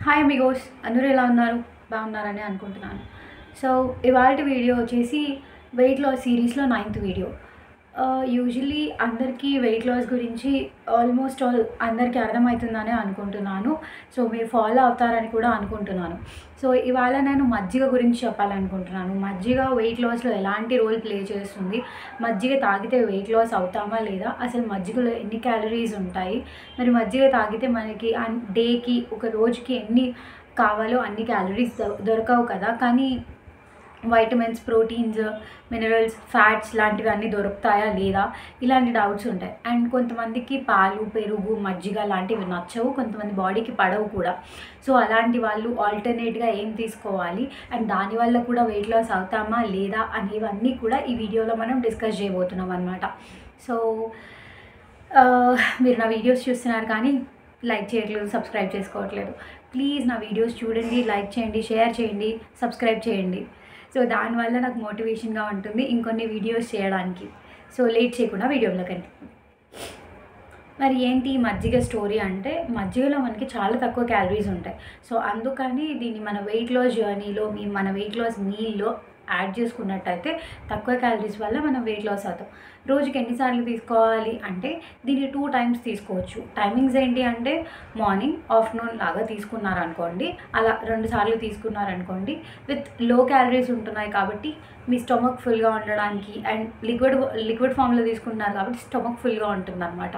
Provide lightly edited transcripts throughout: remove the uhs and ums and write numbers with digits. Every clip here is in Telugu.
హాయ్ అమిగోస్, అందరూ ఎలా ఉన్నారు? బాగున్నారని అనుకుంటున్నాను. సో ఇవాల్టి వీడియో వచ్చేసి వెయిట్ లాస్ సిరీస్లో 9th వీడియో. యూజువల్లీ అందరికీ వెయిట్ లాస్ గురించి ఆల్మోస్ట్ ఆల్ అందరికీ అర్థమవుతుందని అనుకుంటున్నాను. సో మీరు ఫాలో అవుతారని కూడా అనుకుంటున్నాను. సో ఇవాళ నేను మజ్జిగ గురించి చెప్పాలనుకుంటున్నాను. మజ్జిగ వెయిట్ లాస్లో ఎలాంటి రోల్ ప్లే చేస్తుంది, మజ్జిగ తాగితే వెయిట్ లాస్ అవుతామా లేదా, అసలు మజ్జిగలో ఎన్ని క్యాలరీస్ ఉంటాయి, మరి మజ్జిగ తాగితే మనకి డేకి ఒక రోజుకి ఎన్ని కావాలో అన్ని క్యాలరీస్ దొరకవు కదా, కానీ వైటమిన్స్, ప్రోటీన్స్, మినరల్స్, ఫ్యాట్స్ లాంటివి అన్నీ దొరుకుతాయా లేదా, ఇలాంటి డౌట్స్ ఉంటాయి. అండ్ కొంతమందికి పాలు, పెరుగు, మజ్జిగ లాంటివి నచ్చవు, కొంతమంది బాడీకి పడవు కూడా. సో అలాంటి వాళ్ళు ఆల్టర్నేట్గా ఏం తీసుకోవాలి అండ్ దానివల్ల కూడా వెయిట్ లాస్ అవుతామా లేదా అనేవన్నీ కూడా ఈ వీడియోలో మనం డిస్కస్ చేయబోతున్నాం అన్నమాట. సో మీరు నా వీడియోస్ చూస్తున్నారు కానీ లైక్ చేయట్లేదు, సబ్స్క్రైబ్ చేసుకోవట్లేదు. ప్లీజ్ నా వీడియోస్ చూడండి, లైక్ చేయండి, షేర్ చేయండి, సబ్స్క్రైబ్ చేయండి. సో దానివల్ల నాకు మోటివేషన్గా ఉంటుంది ఇంకొన్ని వీడియోస్ చేయడానికి. సో లేట్ చేయకుండా వీడియోలోకి కంటిన్యూ. మరి ఏంటి మజ్జిగ స్టోరీ అంటే, మజ్జిగలో మనకి చాలా తక్కువ క్యాలరీస్ ఉంటాయి. సో అందుకని దీన్ని మన వెయిట్ లాస్ జర్నీలో మన వెయిట్ లాస్ మీల్లో యాడ్ చేసుకున్నట్టయితే తక్కువ క్యాలరీస్ వల్ల మనం వెయిట్ లాస్ అవుతాం. రోజుకి ఎన్నిసార్లు తీసుకోవాలి అంటే దీన్ని 2 టైమ్స్ తీసుకోవచ్చు. టైమింగ్స్ ఏంటి అంటే మార్నింగ్, ఆఫ్టర్నూన్ లాగా తీసుకున్నారనుకోండి, అలా 2 సార్లు తీసుకున్నారనుకోండి. విత్ లో క్యాలరీస్ ఉంటున్నాయి కాబట్టి మీ స్టమక్ ఫుల్గా ఉండడానికి, అండ్ లిక్విడ్ ఫామ్లో తీసుకున్నారు కాబట్టి స్టమక్ ఫుల్గా ఉంటుందన్నమాట.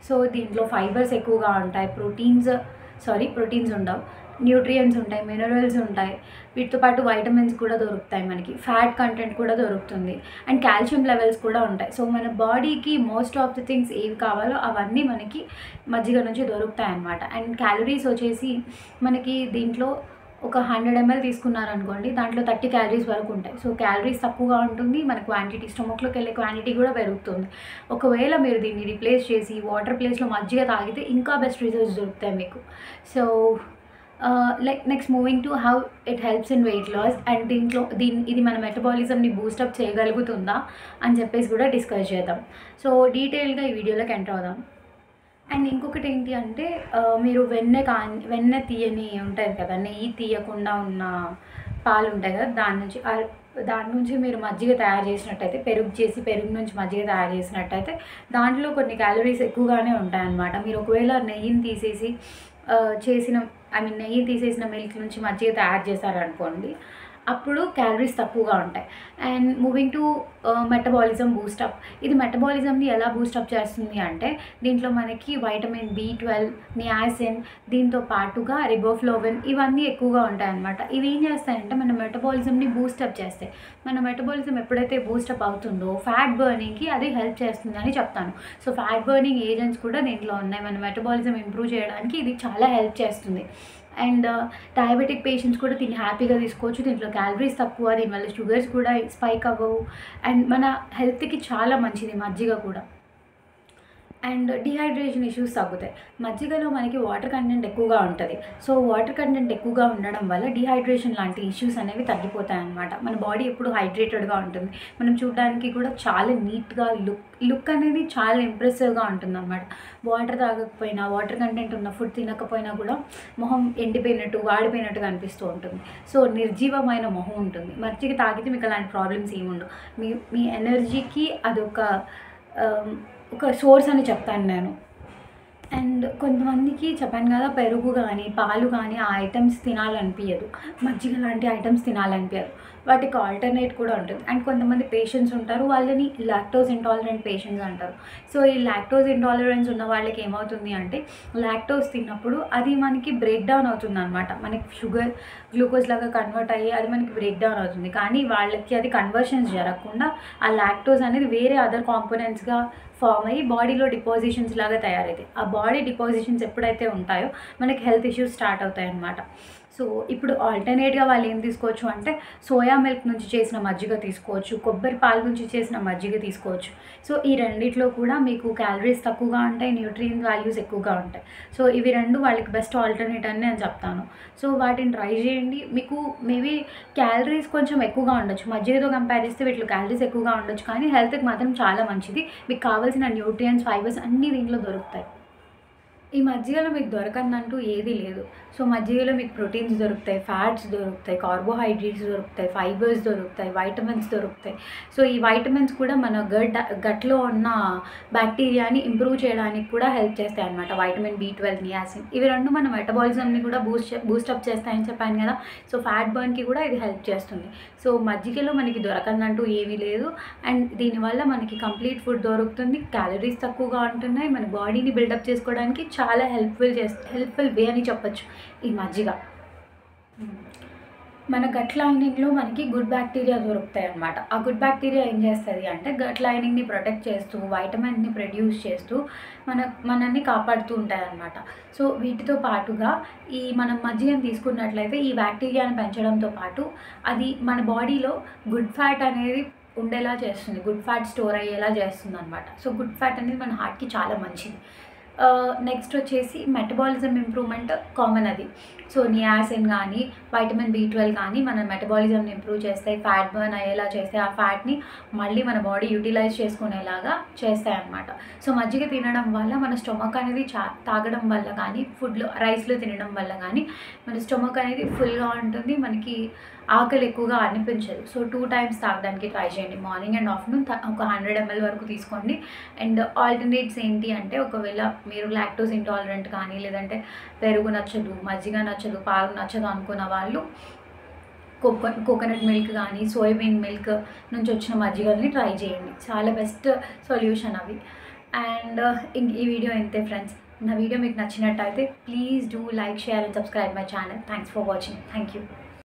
సో దీంట్లో ఫైబర్స్ ఎక్కువగా ఉంటాయి, ప్రోటీన్స్ ఉండవు, న్యూట్రియంట్స్ ఉంటాయి, మినరల్స్ ఉంటాయి, వీటితో పాటు వైటమిన్స్ కూడా దొరుకుతాయి, మనకి ఫ్యాట్ కంటెంట్ కూడా దొరుకుతుంది, అండ్ కాల్షియం లెవెల్స్ కూడా ఉంటాయి. సో మన బాడీకి మోస్ట్ ఆఫ్ ది థింగ్స్ ఏవి కావాలో అవన్నీ మనకి మజ్జిగ నుంచి దొరుకుతాయి అన్నమాట. అండ్ క్యాలరీస్ వచ్చేసి మనకి దీంట్లో ఒక 100 ml తీసుకున్నారనుకోండి, దాంట్లో 30 క్యాలరీస్ వరకు ఉంటాయి. సో క్యాలరీస్ తక్కువగా ఉంటుంది, మన క్వాంటిటీ, స్టమక్లోకి వెళ్ళే క్వాంటిటీ కూడా పెరుగుతుంది. ఒకవేళ మీరు దీన్ని రీప్లేస్ చేసి వాటర్ ప్లేస్లో మజ్జిగ తాగితే ఇంకా బెస్ట్ రిజల్ట్స్ దొరుకుతాయి మీకు. So next moving to how it helps in weight loss, and ఇది మన మెటబాలిజంని బూస్టప్ చేయగలుగుతుందా అని చెప్పేసి కూడా డిస్కస్ చేద్దాం. సో డీటెయిల్గా ఈ వీడియోలోకి ఎంటర్ అవుదాం. అండ్ ఇంకొకటి ఏంటి అంటే మీరు వెన్నె తీయని ఉంటుంది కదా, నెయ్యి తీయకుండా ఉన్న పాలు ఉంటాయి కదా, దాని నుంచి మీరు మజ్జిగ తయారు చేసినట్టయితే, పెరుగు నుంచి మజ్జిగ తయారు చేసినట్టయితే దాంట్లో కొన్ని క్యాలరీస్ ఎక్కువగానే ఉంటాయన్నమాట. మీరు ఒకవేళ నెయ్యిని తీసేసి నెయ్యి తీసేసిన మిల్క్ నుంచి మజ్జిగ తయారు చేశారనుకోండి, అప్పుడు క్యాలరీస్ తక్కువగా ఉంటాయి. And moving to metabolism boost up, ఇది మెటబాలిజంని ఎలా బూస్టప్ చేస్తుంది అంటే దీంట్లో మనకి వైటమిన్ B12, నియాసిన్, దీంతో పాటుగా రిబోఫ్లోవిన్ ఇవన్నీ ఎక్కువగా ఉంటాయన్నమాట. ఇవి ఏం చేస్తాయంటే మన మెటబాలిజంని బూస్టప్ చేస్తాయి. మన మెటబాలిజం ఎప్పుడైతే బూస్టప్ అవుతుందో ఫ్యాట్ బర్నింగ్కి అది హెల్ప్ చేస్తుంది అని చెప్తాను. సో ఫ్యాట్ బర్నింగ్ ఏజెంట్స్ కూడా దీంట్లో ఉన్నాయి, మన మెటబాలిజం ఇంప్రూవ్ చేయడానికి ఇది చాలా హెల్ప్ చేస్తుంది. అండ్ డయాబెటిక్ పేషెంట్స్ కూడా దీన్ని హ్యాపీగా తీసుకోవచ్చు. దీంట్లో క్యాలరీస్ తక్కువ, దీనివల్ల షుగర్స్ కూడా స్పైక్ అవ్వవు, అండ్ మన హెల్త్కి చాలా మంచిది మజ్జిగ కూడా. అండ్ డిహైడ్రేషన్ ఇష్యూస్ తగ్గుతాయి. మజ్జిగలో మనకి వాటర్ కంటెంట్ ఎక్కువగా ఉంటుంది. సో వాటర్ కంటెంట్ ఎక్కువగా ఉండడం వల్ల డిహైడ్రేషన్ లాంటి ఇష్యూస్ అనేవి తగ్గిపోతాయి అన్నమాట. మన బాడీ ఎప్పుడు హైడ్రేటెడ్గా ఉంటుంది, మనం చూడడానికి కూడా చాలా నీట్గా లుక్ అనేది చాలా ఇంప్రెసివ్గా ఉంటుంది అన్నమాట. వాటర్ తాగకపోయినా, వాటర్ కంటెంట్ ఉన్న ఫుడ్ తినకపోయినా కూడా మొహం ఎండిపోయినట్టు, వాడిపోయినట్టుగా అనిపిస్తూ ఉంటుంది. సో నిర్జీవమైన మొహం ఉంటుంది. మజ్జిగ తాగితే మీకు అలాంటి ప్రాబ్లమ్స్ ఏమి ఉండవు. మీ ఎనర్జీకి అదొక సోర్స్ అని చెప్తాను నేను. అండ్ కొంతమందికి చెప్పాను కదా, పెరుగు కానీ పాలు కానీ ఆ ఐటమ్స్ తినాలనిపించదు, మజ్జిగ లాంటి ఐటమ్స్ తినాలనిపించదు, వాటికి ఆల్టర్నేట్ కూడా ఉంటుంది. అండ్ కొంతమంది పేషెంట్స్ ఉంటారు, వాళ్ళని లాక్టోజ్ ఇంటాలరెంట్ పేషెంట్స్ అంటారు. సో ఈ లాక్టోజ్ ఇంటాలరెన్స్ ఉన్న వాళ్ళకి ఏమవుతుంది అంటే లాక్టోజ్ తిన్నప్పుడు అది మనకి బ్రేక్ డౌన్ అవుతుంది అనమాట. మనకి షుగర్ గ్లూకోజ్ లాగా కన్వర్ట్ అయ్యి అది మనకి బ్రేక్ డౌన్ అవుతుంది, కానీ వాళ్ళకి అది కన్వర్షన్స్ జరగకుండా ఆ లాక్టోజ్ అనేది వేరే అదర్ కాంపోనెంట్స్గా ఫామ్ అయ్యి బాడీలో డిపాజిషన్స్ లాగా తయారవుతాయి. ఆ బాడీ డిపాజిషన్స్ ఎప్పుడైతే ఉంటాయో మనకి హెల్త్ ఇష్యూస్ స్టార్ట్ అవుతాయి అన్నమాట. సో ఇప్పుడు ఆల్టర్నేట్గా వాళ్ళు ఏం తీసుకోవచ్చు అంటే సోయా మిల్క్ నుంచి చేసిన మజ్జిగ తీసుకోవచ్చు, కొబ్బరి పాలు నుంచి చేసిన మజ్జిగ తీసుకోవచ్చు. సో ఈ రెండిట్లో కూడా మీకు క్యాలరీస్ తక్కువగా ఉంటాయి, న్యూట్రియన్ వాల్యూస్ ఎక్కువగా ఉంటాయి. సో ఇవి రెండు వాళ్ళకి బెస్ట్ ఆల్టర్నేట్ అని నేను చెప్తాను. సో వాటిని ట్రై చేయండి. మీకు మేబీ క్యాలరీస్ కొంచెం ఎక్కువగా ఉండొచ్చు, మజ్జిగతో కంపేర్ చేస్తే వీటిలో క్యాలరీస్ ఎక్కువగా ఉండొచ్చు, కానీ హెల్త్కి మాత్రం చాలా మంచిది. మీకు కావాల్సిన న్యూట్రియన్స్, ఫైబర్స్ అన్నీ దీంట్లో దొరుకుతాయి. ఈ మజ్జిగలో మీకు దొరకందంటూ ఏది లేదు. సో, మజ్జిగలో మీకు ప్రోటీన్స్ దొరుకుతాయి, ఫ్యాట్స్ దొరుకుతాయి, కార్బోహైడ్రేట్స్ దొరుకుతాయి, ఫైబర్స్ దొరుకుతాయి, వైటమిన్స్ దొరుకుతాయి. సో, ఈ వైటమిన్స్ కూడా మన గట్‌లో ఉన్న బ్యాక్టీరియాని ఇంప్రూవ్ చేయడానికి కూడా హెల్ప్ చేస్తాయన్నమాట. వైటమిన్ బి12, నియాసిన్ ఇవి 2 మన మెటబాలిజంని కూడా బూస్టప్ చేస్తాయని చెప్పాను కదా! సో, ఫ్యాట్ బర్న్‌కి కూడా ఇది హెల్ప్ చేస్తుంది. సో, మజ్జిగలో మనకి దొరకందంటూ ఏమీ లేదు. అండ్ దీనివల్ల మనకి కంప్లీట్ ఫుడ్ దొరుకుతుంది. క్యాలరీస్ తక్కువగా ఉంటున్నాయి. మన బాడీని బిల్డప్ చేసుకోవడానికి చాలా హెల్ప్‌ఫుల్ వే అని చెప్పొచ్చు ఈ మజ్జిగ. మన గట్ లైనింగ్‌లో మనకి గుడ్ బ్యాక్టీరియా దొరుకుతాయన్నమాట. ఆ గుడ్ బ్యాక్టీరియా ఏం చేస్తది అంటే గట్ లైనింగ్‌ని ప్రొటెక్ట్ చేస్తూ, వైటమిన్స్‌ని ప్రొడ్యూస్ చేస్తూ మనల్ని కాపాడుతూ ఉంటాయన్నమాట. సో, వీటితో పాటుగా మనం మజ్జిగను తీసుకున్నట్లయితే ఈ బ్యాక్టీరియాని పెంచడంతో పాటు అది మన బాడీలో గుడ్ ఫ్యాట్ అనేది ఉండేలా చేస్తుంది. గుడ్ ఫ్యాట్ స్టోర్ అయ్యేలా చేస్తుందన్నమాట. సో, గుడ్ ఫ్యాట్ అనేది మన హార్ట్‌కి చాలా మంచిది. నెక్స్ట్ వచ్చేసి మెటబాలిజం ఇంప్రూవ్‌మెంట్ కామన్ అది. సో, నియాసిన్ కానీ, వైటమిన్ బి12 కానీ మన మెటబాలిజంని ఇంప్రూవ్ చేస్తాయి. ఫ్యాట్ బర్న్ అయ్యేలా చేస్తాయి. ఆ ఫ్యాట్‌ని మళ్ళీ మన బాడీ యూటిలైజ్ చేసుకునేలాగా చేస్తాయన్నమాట. సో, మజ్జిగ తినడం వల్ల మన స్టొమక్ అనేది తాగడం వల్ల కానీ, రైస్‌లో తినడం వల్ల కానీ మన స్టొమక్ అనేది ఫుల్‌గా ఉంటుంది. మనకి ఆకలి ఎక్కువగా అనిపించదు. సో, 2 టైమ్స్ తాగడానికి ట్రై చేయండి. మార్నింగ్ అండ్ ఆఫ్టర్‌నూన్ ఒక 100 ml వరకు తీసుకోండి. అండ్ ఆల్టర్‌నేట్స్ ఏంటి అంటే ఒకవేళ మీరు లాక్టోస్ ఇంటాలరెంట్ కానీ, లేదంటే పెరుగు నచ్చదు, మజ్జిగ నచ్చదు, పాలు నచ్చదు అనుకున్న వాళ్ళు కోకోనట్ మిల్క్ కానీ, సోయాబీన్ మిల్క్ నుంచి వచ్చిన మజ్జిగల్ని ట్రై చేయండి. చాలా బెస్ట్ సొల్యూషన్ అవి. అండ్ ఈ వీడియో ఇంతే ఫ్రెండ్స్. నా వీడియో మీకు నచ్చినట్టయితే please do like, share and subscribe my channel. Thanks for watching. Thank you.